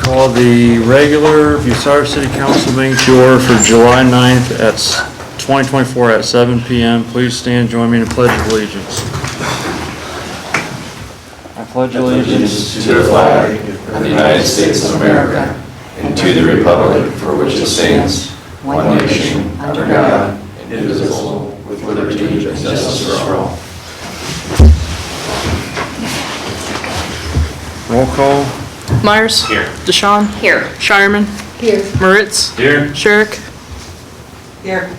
Call the regular Bucyrus City Council meeting to order for July 9th at 2024 at 7 p.m. Please stand and join me in the Pledge of Allegiance. I pledge allegiance to the flag of the United States of America and to the republic for which it stands, one nation, under God, indivisible, with liberty and justice for all. Roll call. Myers. Here. Deshawn. Here. Shireman. Here. Moritz. Here. Sherrick. Here.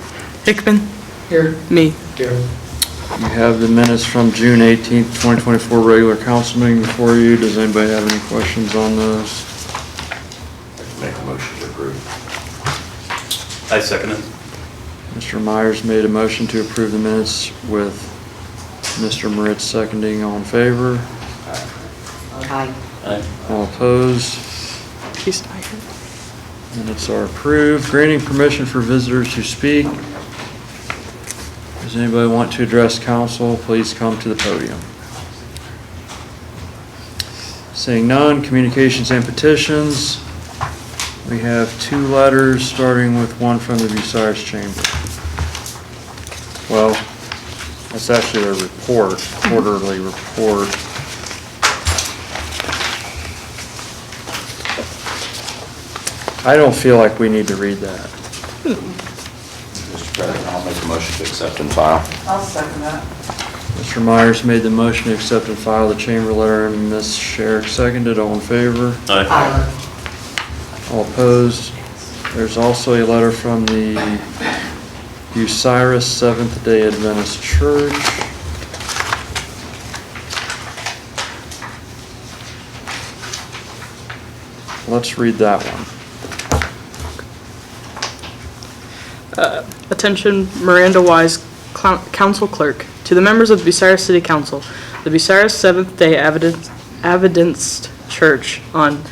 Hickman. Here. Me. Here. You have the minutes from June 18th, 2024 regular council meeting before you. Does anybody have any questions on those? Make a motion to approve. I second it. Mr. Myers made a motion to approve the minutes with Mr. Moritz seconding. All in favor? Aye. All opposed? He's not here. Minutes are approved. Granting permission for visitors to speak. Does anybody want to address council? Please come to the podium. Seeing none, communications and petitions. We have two letters, starting with one from the Bucyrus Chamber. Well, that's actually a report, quarterly report. I don't feel like we need to read that. Mr. President, I'll make a motion to accept and file. I'll second that. Mr. Myers made the motion to accept and file the chamber letter, and Ms. Sherrick seconded. All in favor? Aye. All opposed? There's also a letter from the Bucyrus Seventh-day Adventist Church. Let's read that one. Attention, Miranda Wise, Council Clerk. To the members of the Bucyrus City Council, the Bucyrus Seventh-day Adventist Church on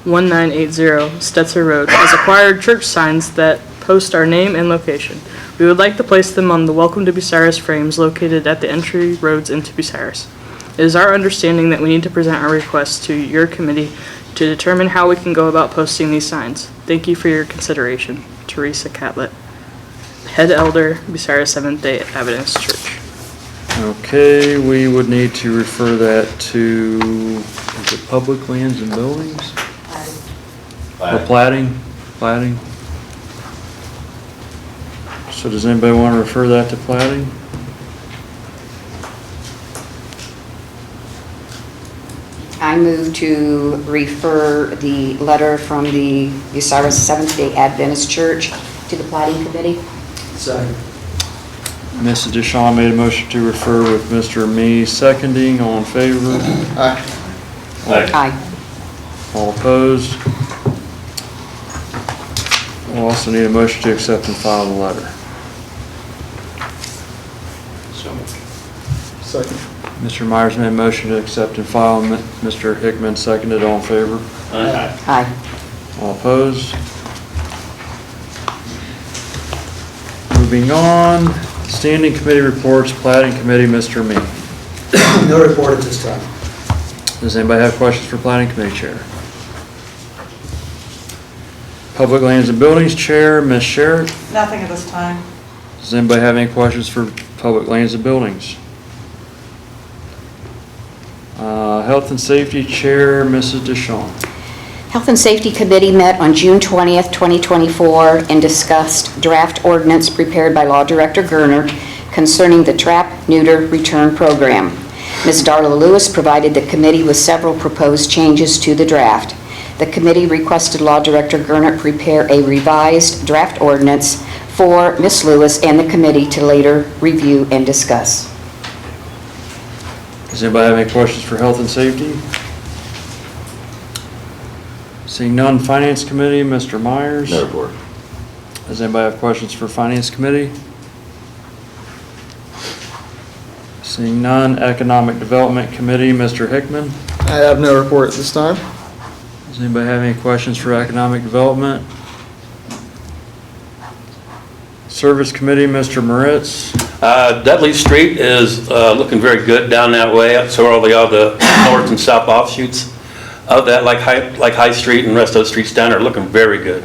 1980 Stetzer Road has acquired church signs that post our name and location. We would like to place them on the Welcome to Bucyrus frames located at the entry roads into Bucyrus. It is our understanding that we need to present our request to your committee to determine how we can go about posting these signs. Thank you for your consideration. Teresa Catlett, Head Elder, Bucyrus Seventh-day Adventist Church. Okay, we would need to refer that to, is it Public Lands and Buildings? Or plating? Plating? So does anybody want to refer that to plating? I move to refer the letter from the Bucyrus Seventh-day Adventist Church to the plating committee. Second. Mrs. Deshawn made a motion to refer with Mr. Me seconding. All in favor? Aye. Aye. All opposed? We'll also need a motion to accept and file the letter. So moved. Second. Mr. Myers made a motion to accept and file. Mr. Hickman seconded. All in favor? Aye. All opposed? Moving on, standing committee reports, plating committee, Mr. Me. No report at this time. Does anybody have questions for plating committee chair? Public Lands and Buildings chair, Ms. Sherrick. Nothing at this time. Does anybody have any questions for Public Lands and Buildings? Health and Safety chair, Mrs. Deshawn. Health and Safety Committee met on June 20th, 2024 and discussed draft ordinance prepared by Law Director Gerner concerning the Trap, Neuter, Return Program. Ms. Darla Lewis provided the committee with several proposed changes to the draft. The committee requested Law Director Gerner prepare a revised draft ordinance for Ms. Lewis and the committee to later review and discuss. Does anybody have any questions for Health and Safety? Seeing none, Finance Committee, Mr. Myers. No report. Does anybody have questions for Finance Committee? Seeing none, Economic Development Committee, Mr. Hickman. I have no report at this time. Does anybody have any questions for Economic Development? Service Committee, Mr. Moritz. Dudley Street is looking very good down that way. So are all the other north and south offshoots. of that, like High Street and the rest of those streets down there, are looking very good.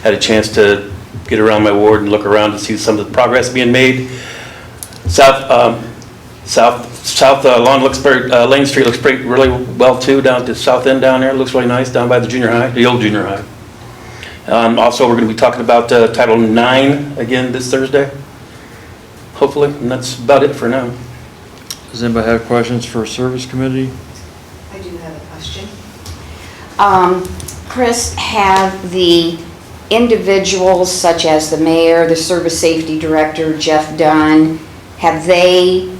Had a chance to get around my ward and look around to see some of the progress being made. South lawn looks very, Lane Street looks really well too, down to the south end down there. It looks really nice down by the junior high, the old junior high. Also, we're going to be talking about Title IX again this Thursday, hopefully, and that's about it for now. Does anybody have questions for Service Committee? I do have a question. Chris, have the individuals such as the mayor, the service safety director, Jeff Dunn, have they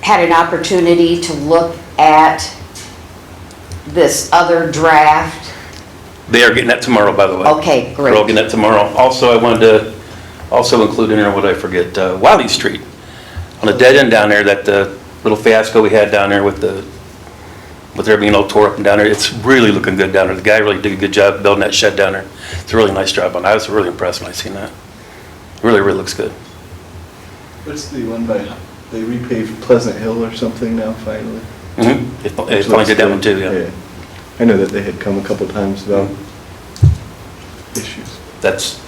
had an opportunity to look at this other draft? They are getting that tomorrow, by the way. Okay, We're all great. getting that tomorrow. Also, I wanted to also include in there, what did I forget? Wiley Street, on the dead end down there, that little fiasco we had down there with there being all tore up and down there. It's really looking good down there. The guy really did a good job building that shed down there. It's a really nice job on it. I was really impressed when I seen that. Really, really looks good. What's the one by, they repaved Pleasant Hill or something now, finally? Mm-hmm. They finally did that one too, yeah. I know that they had come a couple times about issues. That's,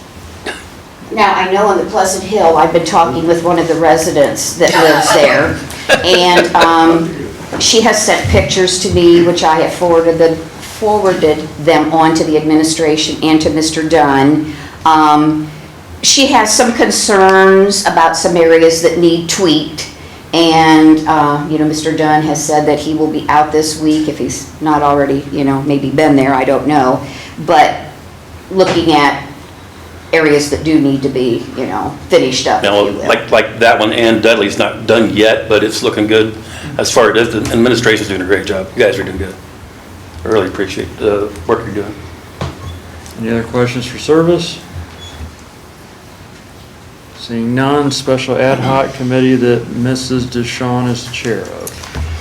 Now, I know on the Pleasant Hill, I've been talking with one of the residents that lives there, and she has sent pictures to me, which I have forwarded them on to the administration and to Mr. Dunn. She has some concerns about some areas that need tweaked, and, Mr. Dunn has said that he will be out this week, if he's not already, maybe been there, I don't know, but looking at areas that do need to be, finished up, if now, you will. like that one, and Dudley's not done yet, but it's looking good. As far as the administration's doing a great job. You guys are doing good. I really appreciate the work you're doing. Any other questions for Service? Seeing none, Special Ad Hoc Committee that Mrs. DeShawn is the chair of.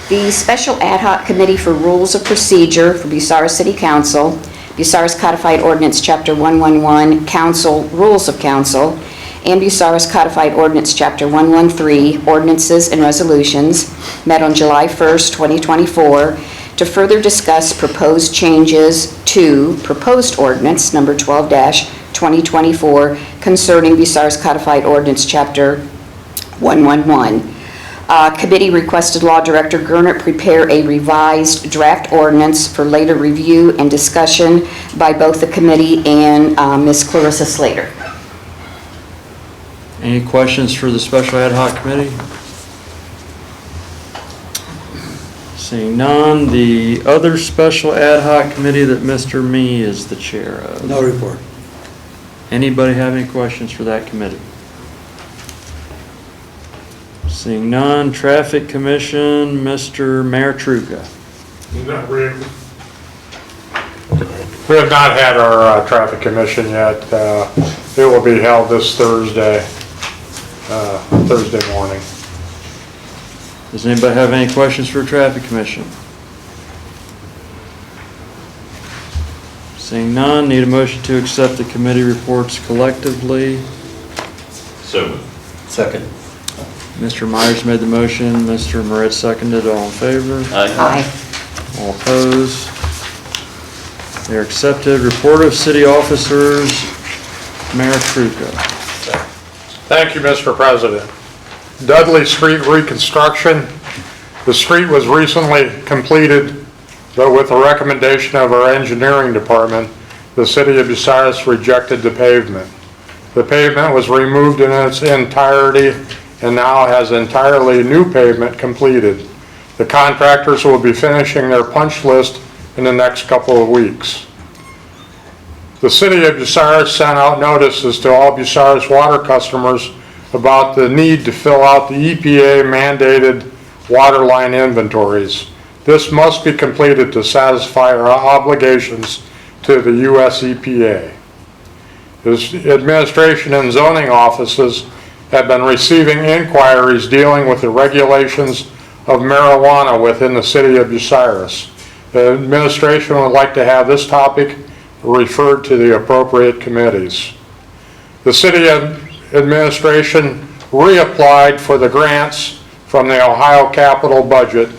The Special Ad Hoc Committee for Rules of Procedure for Bucyrus City Council, Bucyrus Codified Ordinance Chapter 111, Council Rules of Council, and Bucyrus Codified Ordinance Chapter 113, Ordinances and Resolutions, met on July 1st, 2024, to further discuss proposed changes to Proposed Ordinance Number 12-2024 concerning Bucyrus Codified Ordinance Chapter 111. Committee requested Law Director Gernert prepare a revised draft ordinance for later review and discussion by both the committee and Ms. Clarissa Slater. Any questions for the Special Ad Hoc Committee? Seeing none, the other Special Ad Hoc Committee that Mr. Me is the chair of. No report. Anybody have any questions for that committee? Seeing none, Traffic Commission, Mr. Mayor Truca. We have not had our traffic commission yet. It will be held this Thursday morning. Does anybody have any questions for Traffic Commission? Seeing none, need a motion to accept the committee reports collectively. So, second. Mr. Myers made the motion, Mr. Moritz seconded, all in favor? Aye. All opposed? They are accepted. Report of city officers, Mayor Truca. Thank you, Mr. President. Dudley Street reconstruction. The street was recently completed, but with the recommendation of our engineering department, the city of Bucyrus rejected the pavement. The pavement was removed in its entirety and now has entirely new pavement completed. The contractors will be finishing their punch list in the next couple of weeks. The city of Bucyrus sent out notices to all Bucyrus water customers about the need to fill out the EPA mandated water line inventories. This must be completed to satisfy our obligations to the US EPA. The administration and zoning offices have been receiving inquiries dealing with the regulations of marijuana within the city of Bucyrus. The administration would like to have this topic referred to the appropriate committees. The city administration reapplied for the grants from the Ohio capital budget.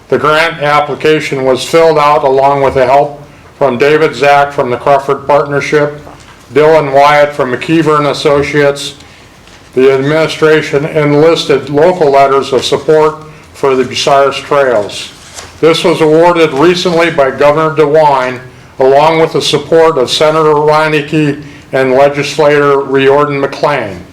The grant application was filled out along with the help from David Zach from the Crawford Partnership, Dylan Wyatt from McKeever and Associates. The administration enlisted local letters of support for the Bucyrus Trails. This was awarded recently by Governor DeWine, along with the support of Senator Reineke and legislator Riordan McLean.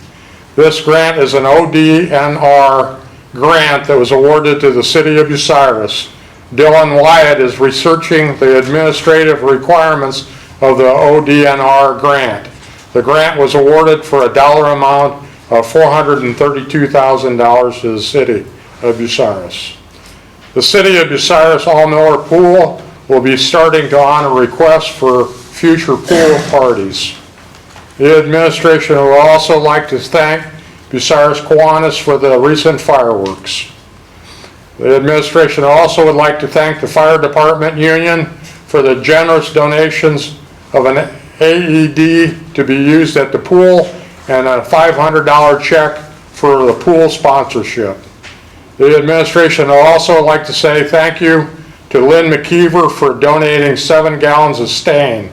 This grant is an ODNR grant that was awarded to the city of Bucyrus. Dylan Wyatt is researching the administrative requirements of the ODNR grant. The grant was awarded for a dollar amount of $432,000 to the city of Bucyrus. The city of Bucyrus All-Miller Pool will be starting to honor requests for future pool parties. The administration would also like to thank Bucyrus Kiwanis for the recent fireworks. The administration also would like to thank the Fire Department Union for the generous donations of an AED to be used at the pool and a $500 check for the pool sponsorship. The administration would also like to say thank you to Lynn McKeever for donating 7 gallons of stain.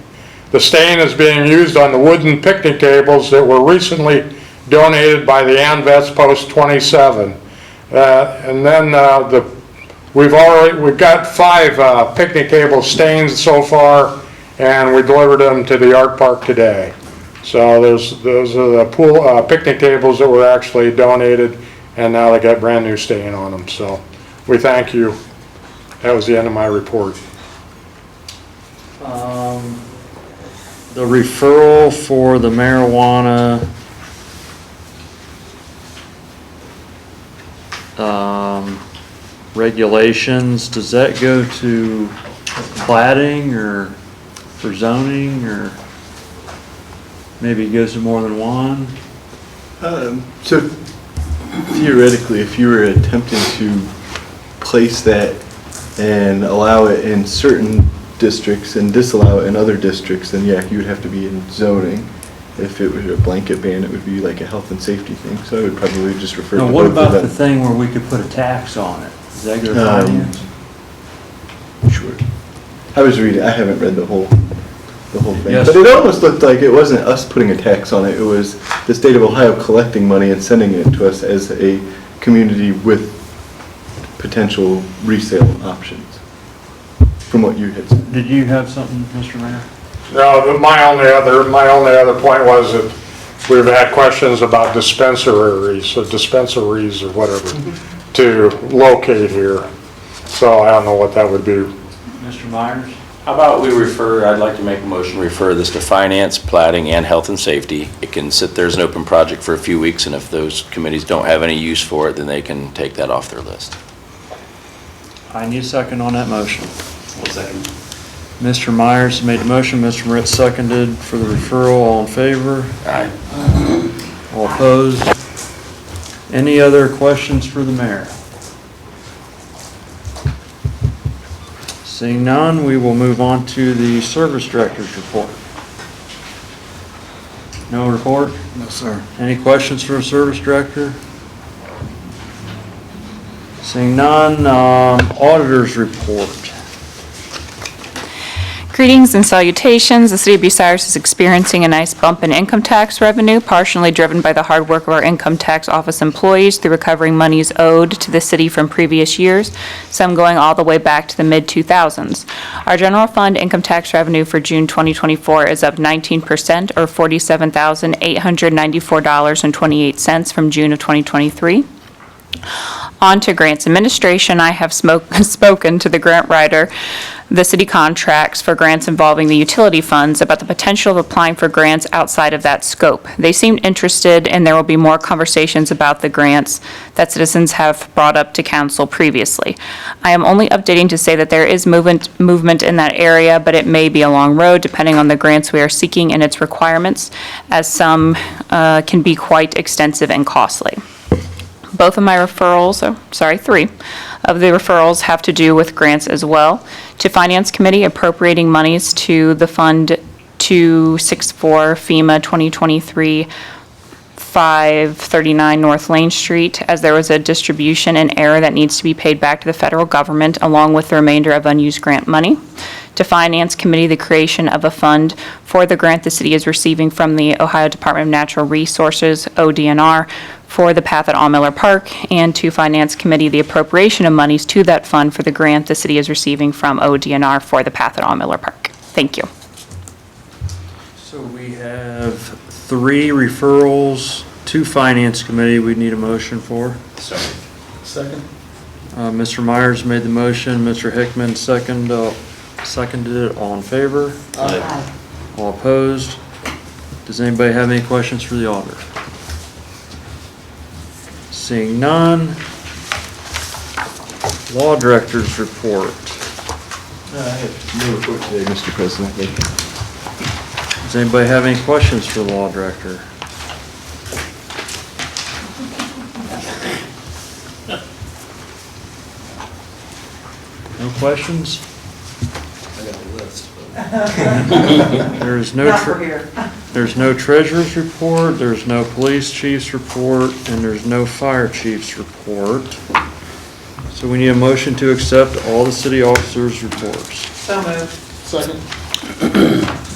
The stain is being used on the wooden picnic tables that were recently donated by the ANVETS Post 27. And then we've got 5 picnic table stains so far, and we delivered them to the art park today. So those are the pool picnic tables that were actually donated, and now they got brand new stain on them. So we thank you. That was the end of my report. The referral for the marijuana regulations, does that go to plating or for zoning, or maybe it goes to more than one? So theoretically, if you were attempting to place that and allow it in certain districts and disallow it in other districts, then yeah, you would have to be in zoning. If it was a blanket ban, it would be like a health and safety thing, so I would probably just refer to Now, both what of about the them. thing where we could put a tax on it? Does that go to finance? Sure. I haven't read the whole thing. Yes. But it almost looked like it wasn't us putting a tax on it, it was the state of Ohio collecting money and sending it to us as a community with potential resale options, from what you had said. Did you have something, Mr. Mayor? No, my only other point was that we've had questions about dispensaries or whatever to locate here. So I don't know what that would be. Mr. Myers? How about we I'd like to make a motion, refer this to finance, plating, and health and safety. It can sit there as an open project for a few weeks, and if those committees don't have any use for it, then they can take that off their list. I need a second on that motion. One second. Mr. Myers made the motion, Mr. Moritz seconded for the referral. All in favor? Aye. All opposed? Any other questions for the mayor? Seeing none, we will move on to the service director's report. No report? No, sir. Any questions for the service director? Seeing none, auditor's report. Greetings and salutations. The City of Bucyrus is experiencing a nice bump in income tax revenue, partially driven by the hard work of our income tax office employees through recovering monies owed to the city from previous years, some going all the way back to the mid-2000s. Our general fund income tax revenue for June 2024 is up 19%, or $47,894.28 from June of 2023. On to grants administration. I have spoken to the grant writer, the city contracts for grants involving the utility funds, about the potential of applying for grants outside of that scope. They seemed interested, and there will be more conversations about the grants that citizens have brought up to council previously. I am only updating to say that there is movement in that area, but it may be a long road depending on the grants we are seeking and its requirements, as some can be quite extensive and costly. Both of my referrals, 3 of the referrals have to do with grants as well. To Finance Committee, appropriating monies to the Fund 264 FEMA 2023 539 North Lane Street, as there was a distribution in error that needs to be paid back to the federal government, along with the remainder of unused grant money. To Finance Committee, the creation of a fund for the grant the city is receiving from the Ohio Department of Natural Resources, ODNR, for the path at Miller Park. And to Finance Committee, the appropriation of monies to that fund for the grant the city is receiving from ODNR for the path at Miller Park. Thank you. So we have 3 referrals to Finance Committee we need a motion for. Second. Mr. Myers made the motion, Mr. Hickman seconded it. All in favor? Aye. All opposed? Does anybody have any questions for the auditor? Seeing none. Law Director's report. I have no report today, Mr. President. Does anybody have any questions for the Law Director? No questions? I got a list. There's no treasurer's report, there's no police chief's report, and there's no fire chief's report. So we need a motion to accept all the city officers' reports. So moved. Second.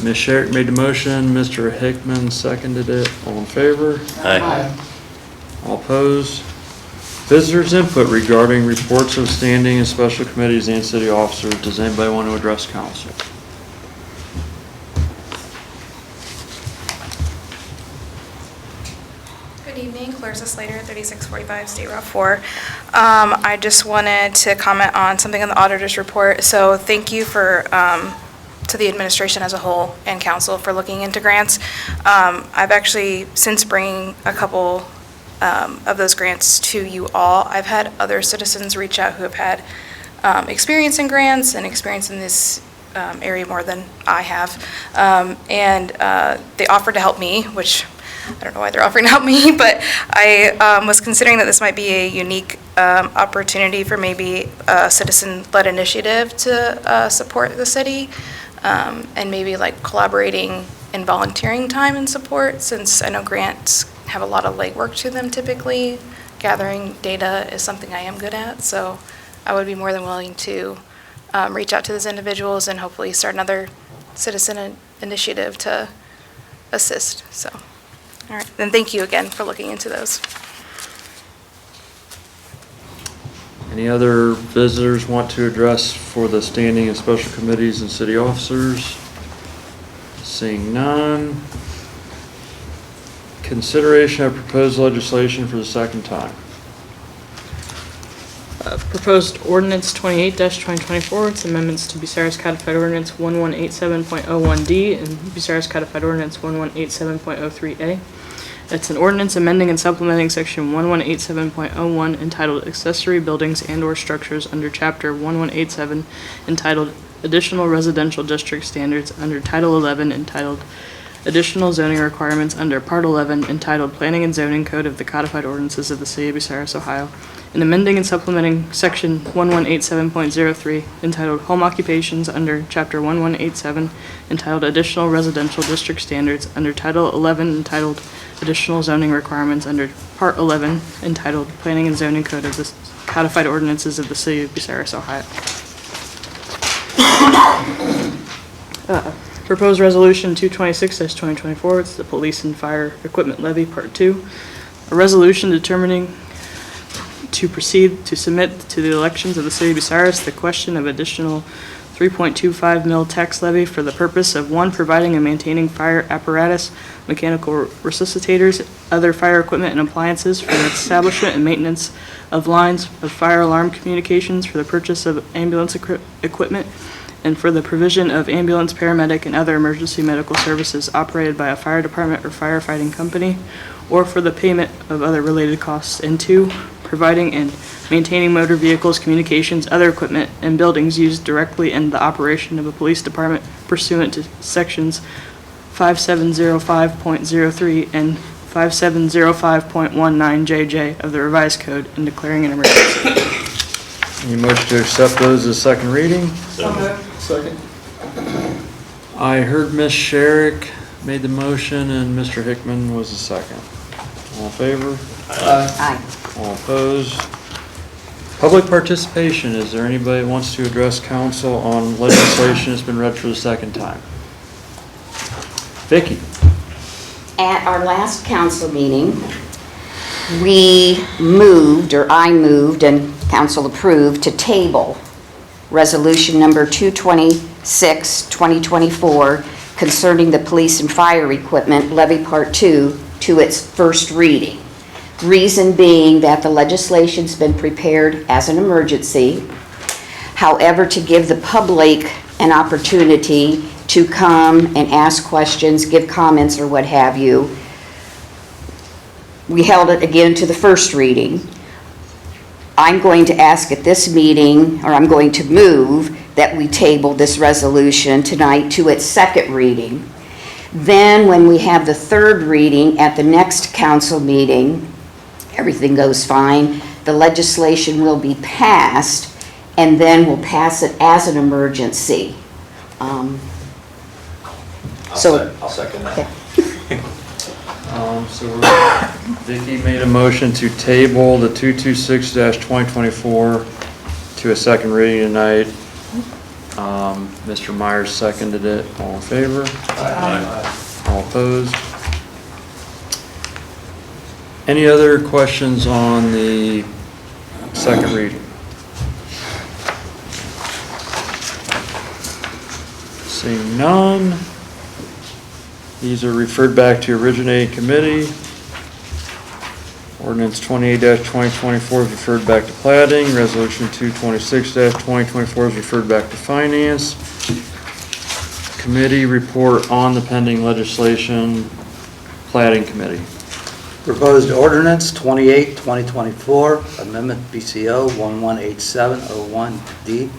Ms. Sherrick made the motion, Mr. Hickman seconded it. All in favor? Aye. All opposed? Visitors' input regarding reports of standing and special committees and city officers. Does anybody want to address council? Good evening, Clarissa Slater, 3645 State Route 4. I just wanted to comment on something in the auditor's report. So thank you for, to the administration as a whole and council for looking into grants. I've actually, since bringing a couple of those grants to you all, I've had other citizens reach out who have had experience in grants and experience in this area more than I have. And they offered to help me, which I don't know why they're offering to help me, but I was considering that this might be a unique opportunity for maybe a citizen-led initiative to support the city, and maybe like collaborating and volunteering time and support, since I know grants have a lot of legwork to them typically. Gathering data is something I am good at, so I would be more than willing to reach out to those individuals and hopefully start another citizen initiative to assist, so. All right, then thank you again for looking into those. Any other visitors want to address for the standing and special committees and city officers? Seeing none. Consideration of proposed legislation for the second time. Proposed ordinance 28-2024, it's amendments to Bucyrus Codified Ordinance 1187.01D and Bucyrus Codified Ordinance 1187.03A. It's an ordinance amending and supplementing section 1187.01 entitled Accessory Buildings and/or Structures under chapter 1187 entitled Additional Residential District Standards under Title 11 entitled Additional Zoning Requirements under Part 11 entitled Planning and Zoning Code of the Codified Ordinances of the City of Bucyrus, Ohio, and amending and supplementing section 1187.03 entitled Home Occupations under chapter 1187 entitled Additional Residential District Standards under Title 11 entitled Additional Zoning Requirements under Part 11 entitled Planning and Zoning Code of the Codified Ordinances of the City of Bucyrus, Ohio. Proposed Resolution 226-2024, it's the Police and Fire Equipment Levy, Part 2. A resolution determining to proceed to submit to the elections of the City of Bucyrus the question of additional 3.25 mil tax levy for the purpose of 1, providing and maintaining fire apparatus, mechanical resuscitators, other fire equipment and appliances for the establishment and maintenance of lines of fire alarm communications, for the purchase of ambulance equipment, and for the provision of ambulance, paramedic, and other emergency medical services operated by a fire department or firefighting company, or for the payment of other related costs. And 2, providing and maintaining motor vehicles, communications, other equipment, and buildings used directly in the operation of a police department pursuant to sections 5705.03 and 5705.19 JJ of the revised code, and declaring an emergency. Any motion to accept those as second reading? Second. I heard Ms. Sherrick made the motion and Mr. Hickman was the second. All in favor? Aye. All opposed? Public participation, is there anybody that wants to address council on legislation that's been read for the second time? Vicki? At our last council meeting, we moved, or I moved, and council approved, to table resolution number 226, 2024, concerning the police and fire equipment levy part 2 to its first reading. Reason being that the legislation's been prepared as an emergency. However, to give the public an opportunity to come and ask questions, give comments, or what have you, we held it again to the first reading. I'm going to ask at this meeting, or I'm going to move that we table this resolution tonight to its second reading. Then, when we have the third reading at the next council meeting, everything goes fine, the legislation will be passed, and then we'll pass it as an emergency. I'll second that. Vicki made a motion to table the 226-2024 to a second reading tonight. Mr. Myers seconded it. All in favor? Aye. All opposed? Any other questions on the second reading? Seeing none. These are referred back to Originating Committee. Ordinance 28-2024 is referred back to Plating. Resolution 226-2024 is referred back to Finance. Committee report on the pending legislation. Plating Committee. Proposed ordinance 28-2024, amendment BCO 118701D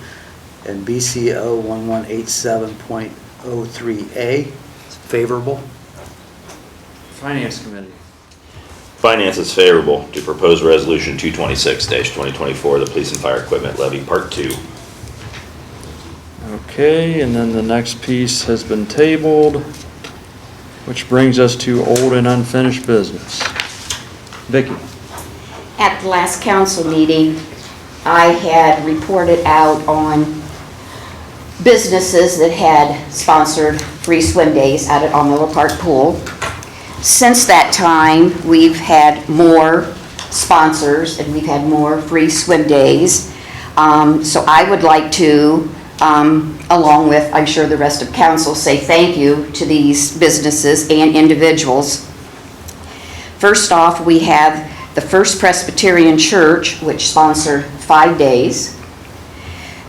and BCO 1187.03A. Favorable. Finance Committee. Finance is favorable to proposed resolution 226-2024, the police and fire equipment levy part 2. Okay, and then the next piece has been tabled, which brings us to old and unfinished business. Vicki. At the last council meeting, I had reported out on businesses that had sponsored free swim days out at Miller Park Pool. Since that time, we've had more sponsors and we've had more free swim days. So I would like to, along with, I'm sure, the rest of council, say thank you to these businesses and individuals. First off, we have the First Presbyterian Church, which sponsored 5 days.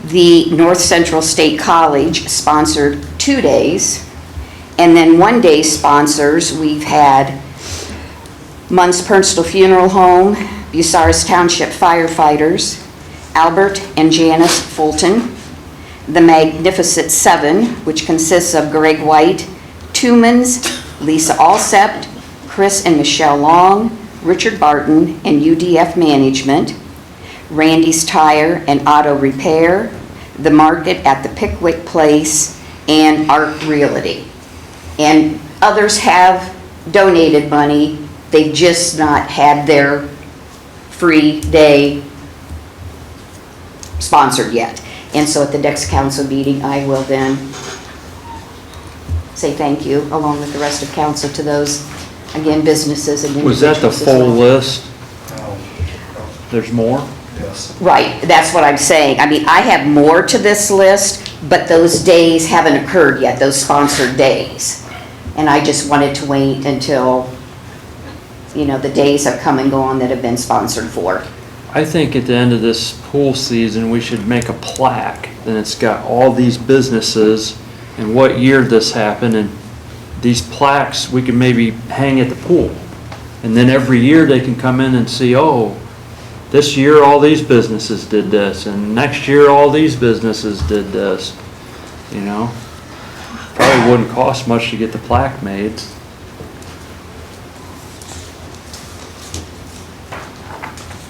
The North Central State College sponsored 2 days. And then 1 day sponsors, we've had Munns Personal Funeral Home, Bucyrus Township Firefighters, Albert and Janice Fulton, the Magnificent Seven, which consists of Greg White, Tumans, Lisa Alsept, Chris and Michelle Long, Richard Barton and UDF Management, Randy's Tire and Auto Repair, the Market at the Pickwick Place, and Art Realty. And others have donated money, they've just not had their free day sponsored yet. And so at the next council meeting, I will then say thank you, along with the rest of council, to those, again, businesses and Was individuals. that the as full well. list? There's more? Yes. Right, that's what I'm saying. I mean, I have more to this list, but those days haven't occurred yet, those sponsored days. And I just wanted to wait until, you know, the days have come and gone that have been sponsored for. I think at the end of this pool season, we should make a plaque, and it's got all these businesses and what year this happened, and these plaques, we can maybe hang at the pool. And then every year they can come in and see, oh, this year all these businesses did this, and next year all these businesses did this, you know? Probably wouldn't cost much to get the plaque made.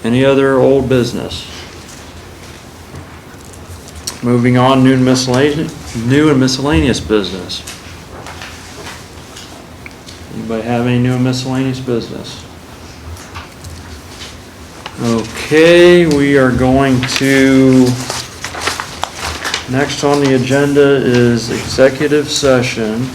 Any other old business? Moving on, new and miscellaneous business. Anybody have any new and miscellaneous business? Okay, we are going to, next on the agenda is executive session.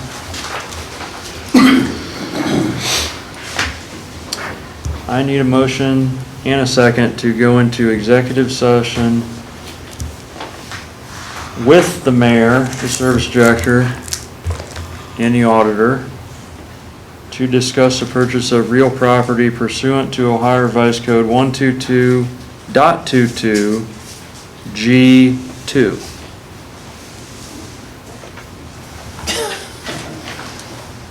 I need a motion and a second to go into executive session with the mayor, the service director, and the auditor to discuss the purchase of real property pursuant to Ohio Revised Code 122.22 G2.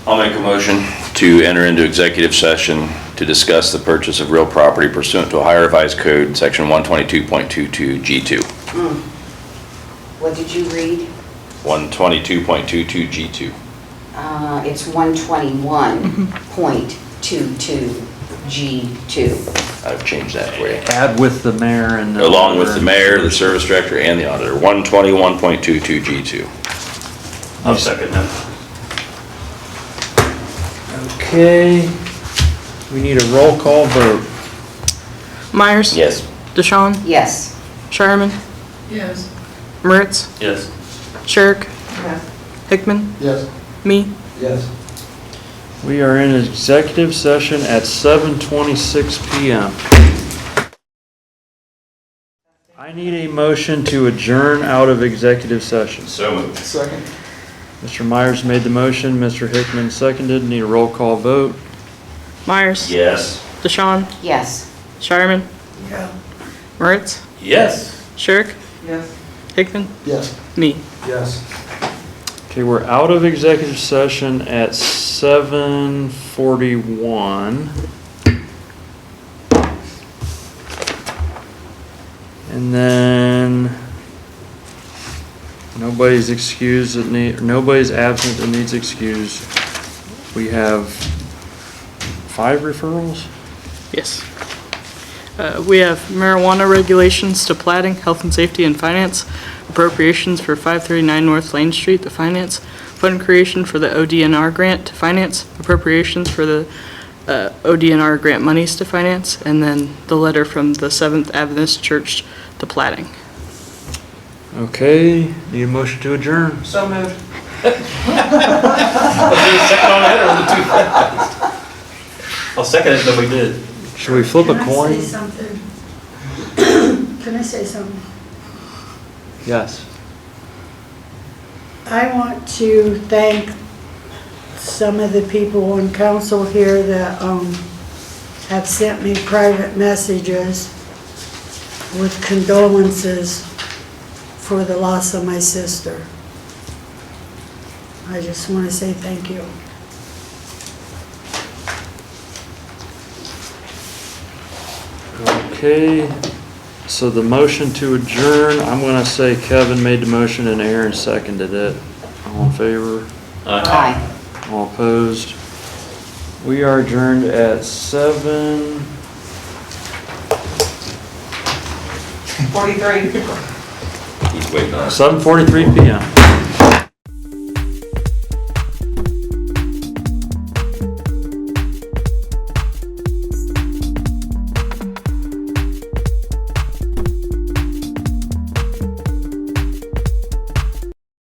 I'll make a motion to enter into executive session to discuss the purchase of real property pursuant to Ohio Revised Code, Section 122.22 G2. What did you read? 122.22 G2. It's 121.22 G2. I've changed that for you. Add with the mayor and the... Along with the mayor, the service director, and the auditor. 121.22 G2. I'll second that. Okay, we need a roll call vote. Myers? Yes. DeShawn? Yes. Shireman? Yes. Moritz? Yes. Shirk? Yes. Hickman? Yes. Me? Yes. We are in executive session at 7:26 PM. I need a motion to adjourn out of executive session. So moved. Second. Mr. Myers made the motion, Mr. Hickman seconded. Need a roll call vote. Myers? Yes. DeShawn? Yes. Shireman? Yeah. Moritz? Yes. Shirk? Yes. Hickman? Yes. Me? Yes. Okay, we're out of executive session at 7:41. And then nobody's excused that nobody's absent that needs excused. We have 5 referrals? Yes. We have marijuana regulations to plating, health and safety, and finance, appropriations for 539 North Lane Street to finance, fund creation for the ODNR grant to finance, appropriations for the ODNR grant monies to finance, and then the letter from the Seventh Adventist Church to plating. Okay, need a motion to adjourn. So moved. I'll second it, but we did. Should we flip a coin? Can I say something? Can I say something? Yes. I want to thank some of the people on council here that have sent me private messages with condolences for the loss of my sister. I just want to say thank you. Okay, so the motion to adjourn, I'm gonna say Kevin made the motion and Aaron seconded it. All in favor? Aye. All opposed? We are adjourned at 7:43 He's waiting on us. 7:43 PM.